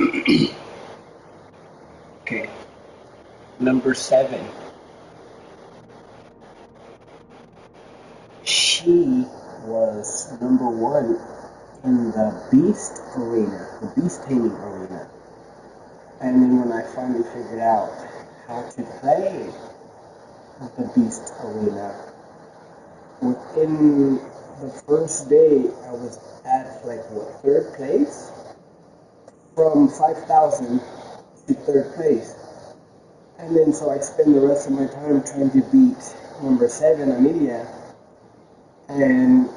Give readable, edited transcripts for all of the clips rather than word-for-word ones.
Okay, number 7. She was number 1 in the Beast Arena, the Beast Taming Arena. And then when I finally figured out how to play the Beast Arena, within the first day I was at like what, 3rd place? From 5,000 to 3rd place. And then so I spend the rest of my time trying to beat number 7, Amelia. And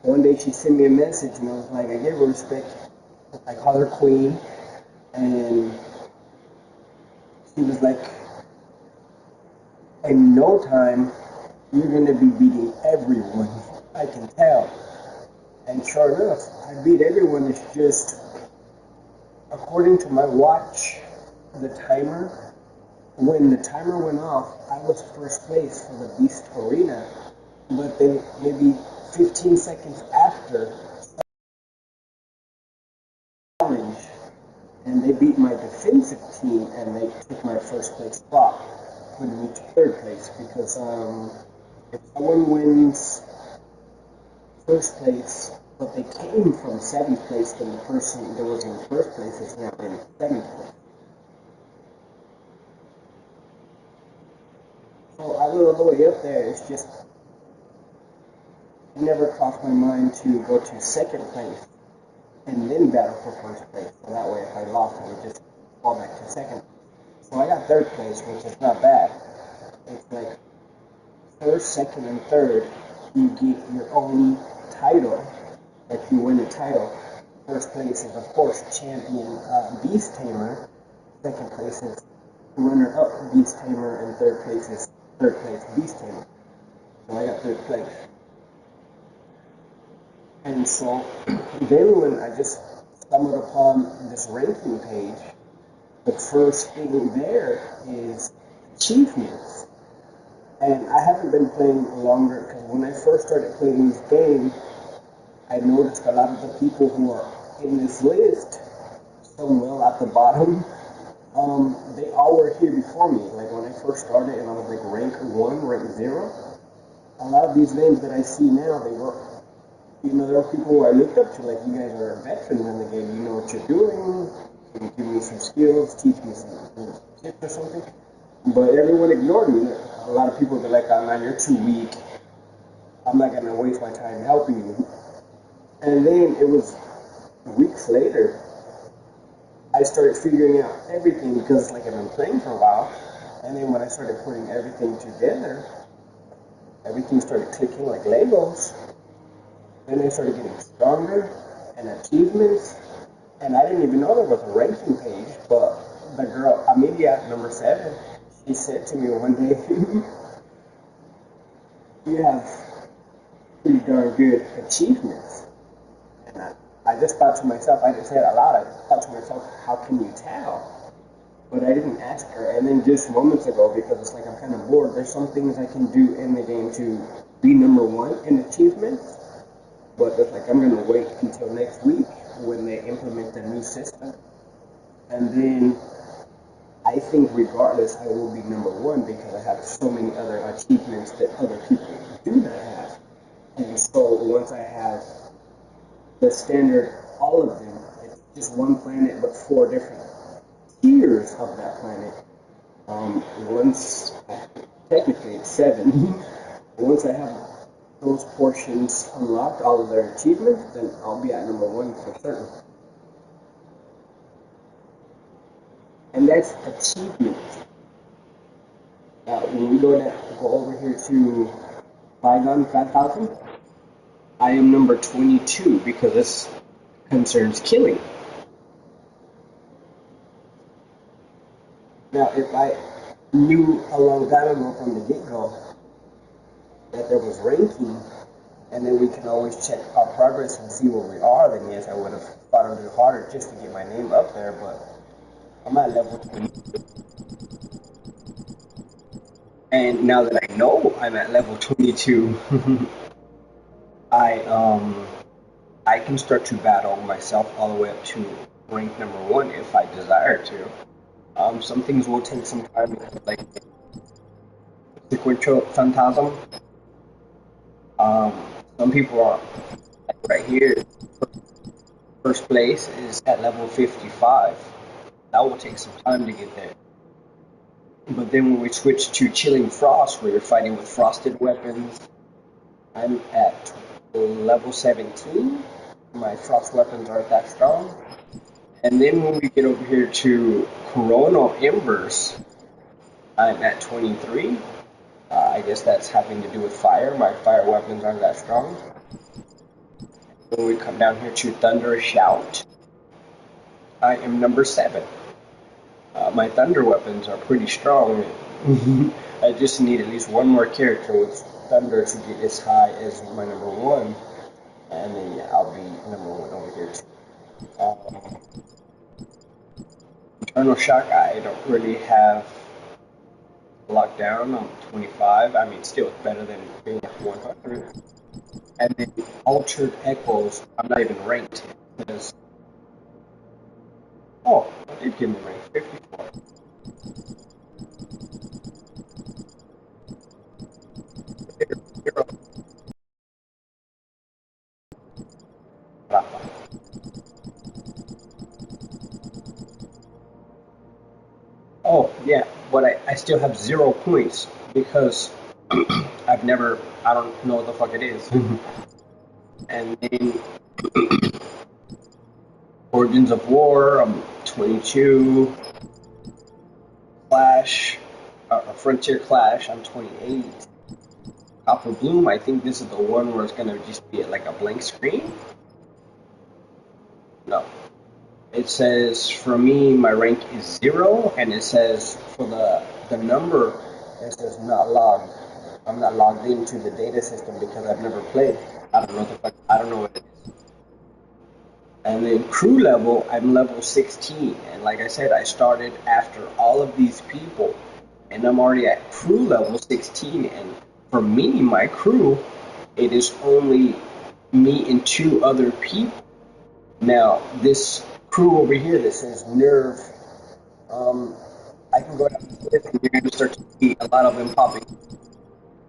one day she sent me a message and I was like, I gave her respect. I call her Queen. And she was like, in no time, you're going to be beating everyone. I can tell. And sure enough, I beat everyone. It's just, according to my watch, the timer, when the timer went off, I was 1st place for the Beast Arena. But then maybe 15 seconds after, challenge, and they beat my defensive team and they took my 1st place spot, putting me to 3rd place because if someone wins 1st place, but they came from 7th place, then the person that was in 1st place is now in 7th place. So I went all the way up there. It's just, it never crossed my mind to go to 2nd place and then battle for 1st place. So that way, if I lost, I would just fall back to 2nd. So I got 3rd place, which is not bad. It's like 1st, 2nd, and 3rd, you get your own title. If you win a title, 1st place is of course champion Beast Tamer. 2nd place is runner-up Beast Tamer, and 3rd place is 3rd place Beast Tamer. So I got 3rd place. And so then when I just stumbled upon this ranking page, the first thing there is achievements. And I haven't been playing longer because when I first started playing this game, I noticed a lot of the people who are in this list, somewhere at the bottom, they all were here before me. Like when I first started and I was like rank 1, rank 0, a lot of these names that I see now, they were, there were people who I looked up to, like, you guys are veterans in the game, you know what you're doing, can you give me some skills, teach me some tips or something? But everyone ignored me. A lot of people were like, oh man, you're too weak. I'm not going to waste my time helping you. And then it was weeks later, I started figuring out everything because like I've been playing for a while. And then when I started putting everything together, everything started clicking like Legos. Then I started getting stronger and achievements. And I didn't even know there was a ranking page, but the girl, Amelia, number 7, she said to me one day, you have pretty darn good achievements. And I just thought to myself, I didn't say it out loud, I thought to myself, how can you tell? But I didn't ask her. And then just moments ago, because it's like I'm kind of bored, there's some things I can do in the game to be number 1 in achievements. But it's like I'm going to wait until next week when they implement the new system. And then I think regardless, I will be number 1 because I have so many other achievements that other people do not have. And so once I have the standard, all of them, it's just one planet but 4 different tiers of that planet. Once, technically it's 7. Once I have those portions unlocked, all of their achievements, then I'll be at number 1 for certain. And that's achievements. When we go over here to Bygone 5000, I am number 22 because this concerns killing. Now, if I knew a long time ago from the get-go that there was ranking, and then we can always check our progress and see where we are, then yes, I would have fought a little harder just to get my name up there, but I'm at level 22. And now that I know I'm at level 22, I I can start to battle myself all the way up to rank number one if I desire to. Some things will take some time because, like sequential phantasm. Um, some people are like right here. First place is at level 55. That will take some time to get there. But then when we switch to Chilling Frost, where you're fighting with frosted weapons, I'm at level 17. My frost weapons aren't that strong. And then when we get over here to Coronal Embers, I'm at 23. I guess that's having to do with fire. My fire weapons aren't that strong. When we come down here to Thunder Shout, I am number 7. My thunder weapons are pretty strong. I just need at least one more character with thunder to get as high as my number 1, and then yeah, I'll be number 1 over here too. Eternal Shock, I don't really have locked down. I'm 25. I mean, still better than being at 100. And then Altered Echoes, I'm not even ranked because oh, I did give me rank 54. Oh yeah, but I still have 0 points because I don't know what the fuck it is. And then Origins of War, I'm 22. Clash, Frontier Clash, I'm 28. Copper Bloom, I think this is the one where it's gonna just be like a blank screen. No, it says for me my rank is 0, and it says for the number it says not logged. I'm not logged into the data system because I've never played. I don't know the fuck. I don't know what it is. And then crew level, I'm level 16, and like I said, I started after all of these people, and I'm already at crew level 16. And for me, my crew, it is only me and 2 other people. Now, this crew over here that says Nerve, I can go down the list and you're going to start to see a lot of them popping.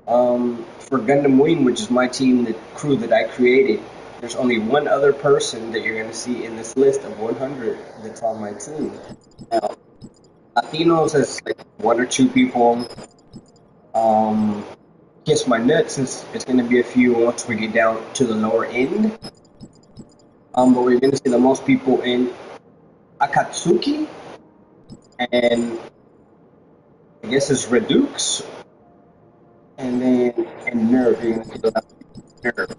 For Gundam Wing, which is my team, the crew that I created, there's only one other person that you're going to see in this list of 100 that's on my team. Now, Latinos has like 1 or 2 people. Kiss My Nuts is it's going to be a few once we get down to the lower end. But we're going to see the most people in Akatsuki, and I guess it's Redux, and then and Nerve. You're going to see the Nerve.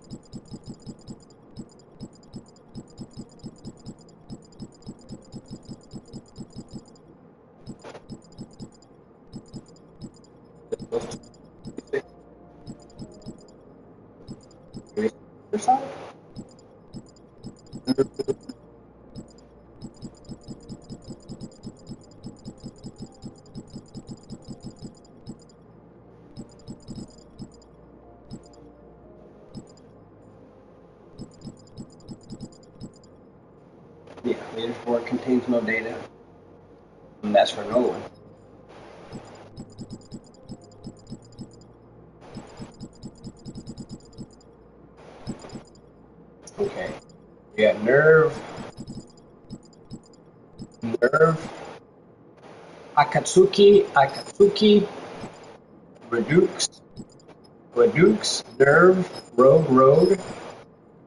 Yeah, latest board contains no data, and that's for no one. Okay, we got Nerve, Akatsuki, Redux, Nerve, Rogue,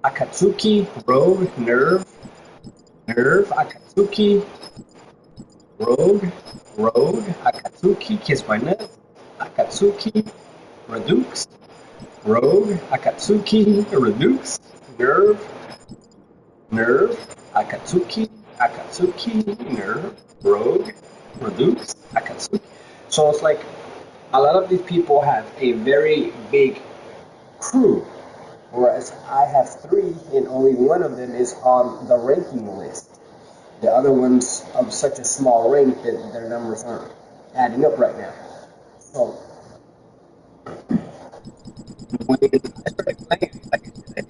Akatsuki, Rogue, Nerve, Akatsuki, Rogue, Akatsuki, Kiss My Nuts, Akatsuki, Redux, Rogue, Akatsuki, Redux, Nerve, Akatsuki, Nerve, Rogue, Redux, Akatsuki. So it's like a lot of these people have a very big crew, whereas I have 3 and only one of them is on the ranking list. The other ones of such a small rank that their numbers aren't adding up right now. So when I started playing, like I said,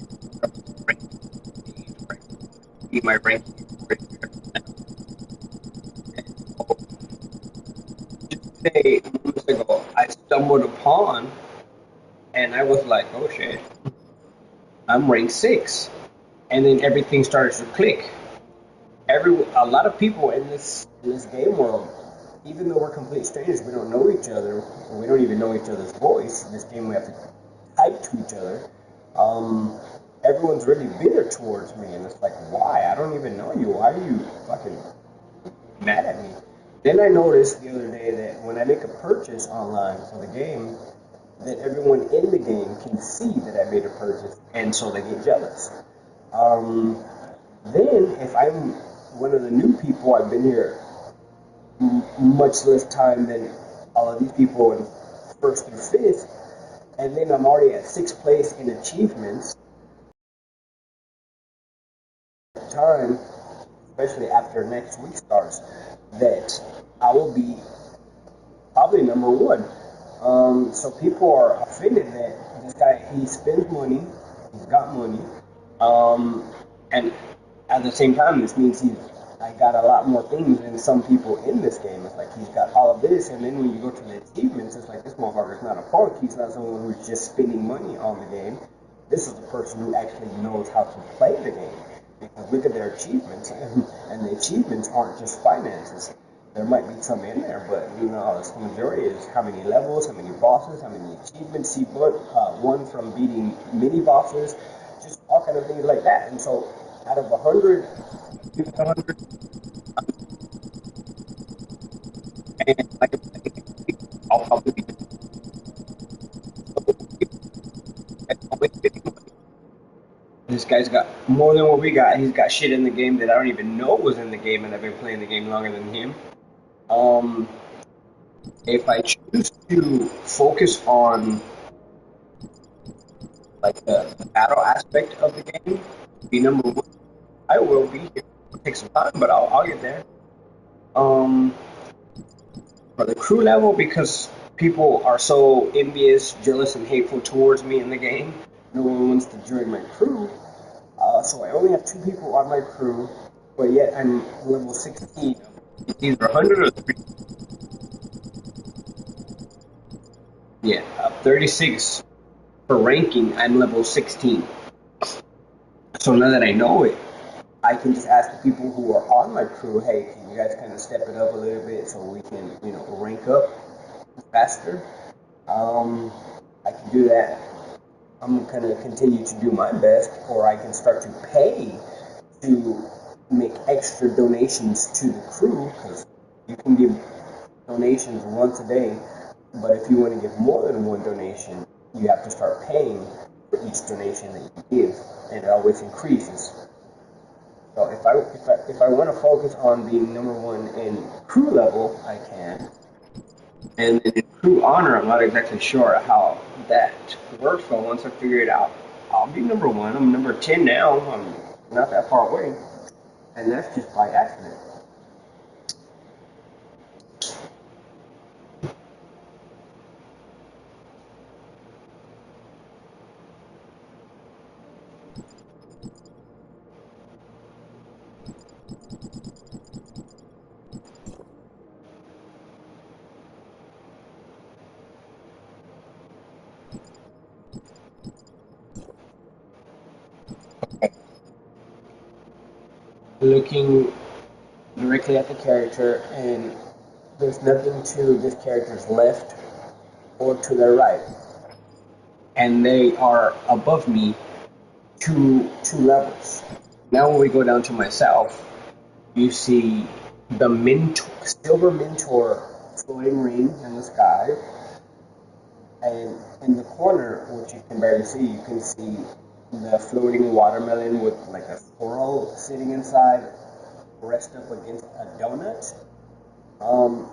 my ranking. Today, months ago, I stumbled upon, and I was like, "Oh shit, I'm ranked 6." And then everything started to click. A lot of people in this game world, even though we're complete strangers, we don't know each other. We don't even know each other's voice. In this game, we have to type to each other. Um, Everyone's really bitter towards me, and it's like, why? I don't even know you. Why are you fucking mad at me? Then I noticed the other day that when I make a purchase online for the game, that everyone in the game can see that I made a purchase, and so they get jealous. Um, then, if I'm one of the new people, I've been here much less time than all of these people in first and fifth, and then I'm already at sixth place in achievements. Time, especially after next week starts, that I will be probably number one. So people are offended that this guy he spends money, he's got money, um, and at the same time, this means he's I got a lot more things than some people in this game. It's like he's got all of this, and then when you go to the achievements, it's like this motherfucker's not a punk. He's not someone who's just spending money on the game. This is the person who actually knows how to play the game. Because look at their achievements, and the achievements aren't just finances. There might be some in there, but you know, the majority is how many levels, how many bosses, how many achievements he won from beating mini bosses, just all kind of things like that. And so, out of 100, and like I'll probably be this guy's got more than what we got. He's got shit in the game that I don't even know was in the game, and I've been playing the game longer than him. Um, if I choose to focus on like the battle aspect of the game, be number one, I will be here. It'll take some time, but I'll get there. Um, for the crew level, because people are so envious, jealous, and hateful towards me in the game, no one wants to join my crew. So I only have two people on my crew, but yet I'm level 16. It's either 100 or 3. Yeah, 36 for ranking. I'm level 16. So now that I know it, I can just ask the people who are on my crew, hey, can you guys kind of step it up a little bit so we can, rank up faster? Um, I can do that. I'm going to continue to do my best, or I can start to pay to make extra donations to the crew because you can give donations once a day, but if you want to give more than one donation, you have to start paying for each donation that you give, and it always increases. So if I want to focus on being number one in crew level, I can. And then in crew honor, I'm not exactly sure how that works, but once I figure it out, I'll be number one. I'm number 10 now. I'm not that far away. And that's just by accident. Looking directly at the character, and there's nothing to this character's left or to their right. And they are above me two levels. Now when we go down to myself, you see the silver mentor floating ring in the sky, and in the corner, which you can barely see, you can see the floating watermelon with like a squirrel sitting inside, pressed up against a donut. Um,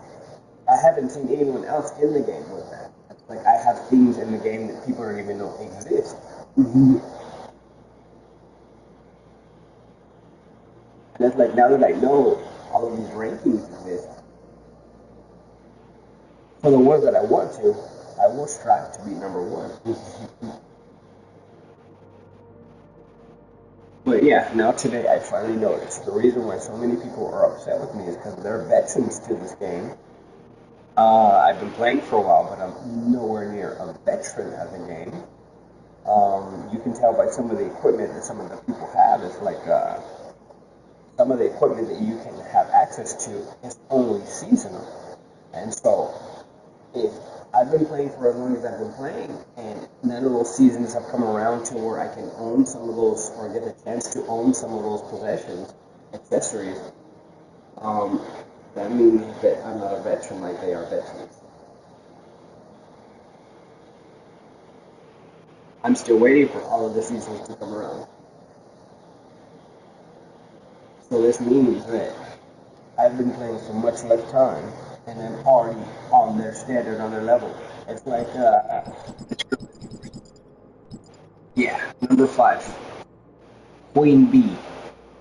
I haven't seen anyone else in the game with that. Like I have things in the game that people don't even know exist. And it's like now that I know all of these rankings exist, for the ones that I want to, I will strive to be number one. But yeah, now today I finally noticed the reason why so many people are upset with me is because they're veterans to this game, I've been playing for a while, but I'm nowhere near a veteran at the game. You can tell by some of the equipment that some of the people have. It's like some of the equipment that you can have access to is only seasonal. And so, if I've been playing for as long as I've been playing, and none of those seasons have come around to where I can own some of those or get a chance to own some of those possessions, accessories, um, that means that I'm not a veteran like they are veterans. I'm still waiting for all of the seasons to come around. So this means that I've been playing for much less time, and I'm already on their standard, on their level. It's like, yeah, number five, Queen B,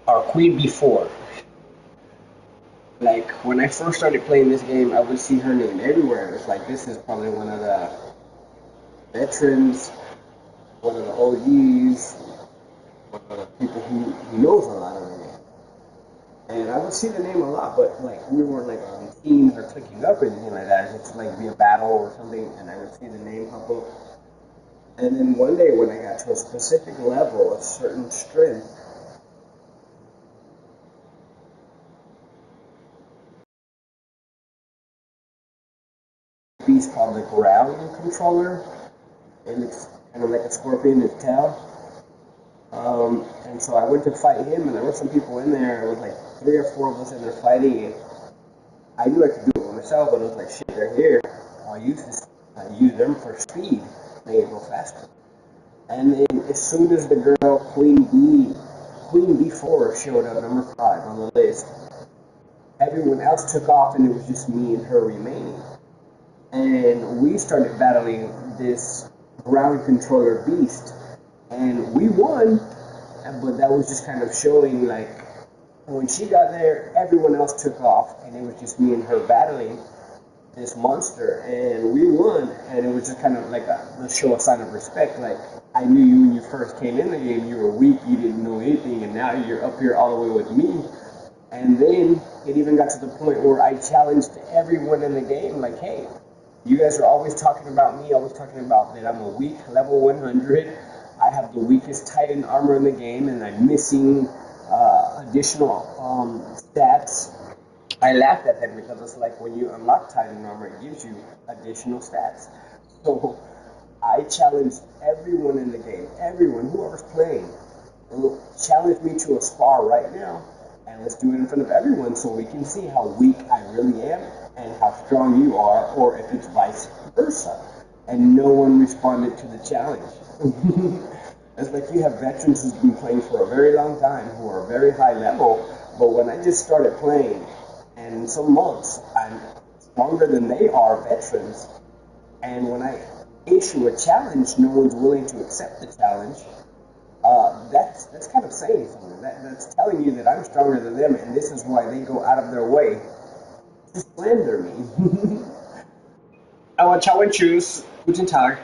or Queen B4. Like, when I first started playing this game, I would see her name everywhere. It's like, this is probably one of the veterans, one of the OGs, one of the people who knows a lot of the game. And I would see the name a lot, but like we weren't like on teams or clicking up or anything like that. It's like be a battle or something, and I would see the name pop up. And then one day when I got to a specific level, a certain strength, beast called the ground controller. It looks kind of like a scorpion, its tail. And so I went to fight him, and there were some people in there. It was like three or four of us in there fighting. And I knew I could do it myself, but it was like, shit, they're here. I'll use this. I use them for speed. Make it go faster. And then as soon as the girl Queen B4 showed up, number five on the list, everyone else took off, and it was just me and her remaining. And we started battling this ground controller beast, and we won. But that was just kind of showing like when she got there, everyone else took off, and it was just me and her battling this monster, and we won. And it was just kind of like a show a sign of respect. Like I knew you when you first came in the game, you were weak, you didn't know anything, and now you're up here all the way with me. And then it even got to the point where I challenged everyone in the game, like, hey, you guys are always talking about me, always talking about that I'm a weak level 100. I have the weakest Titan armor in the game, and I'm missing additional stats. I laughed at them because it's like when you unlock Titan armor, it gives you additional stats. So I challenged everyone in the game, everyone, whoever's playing, challenge me to a spar right now, and let's do it in front of everyone so we can see how weak I really am and how strong you are, or if it's vice versa. And no one responded to the challenge. It's like you have veterans who've been playing for a very long time, who are very high level, but when I just started playing, and in some months, I'm stronger than they are veterans, and when I issue a challenge, no one's willing to accept the challenge. That's kind of saying something. That's telling you that I'm stronger than them, and this is why they go out of their way to slander me. Aber ciao and tschüss. Guten Tag.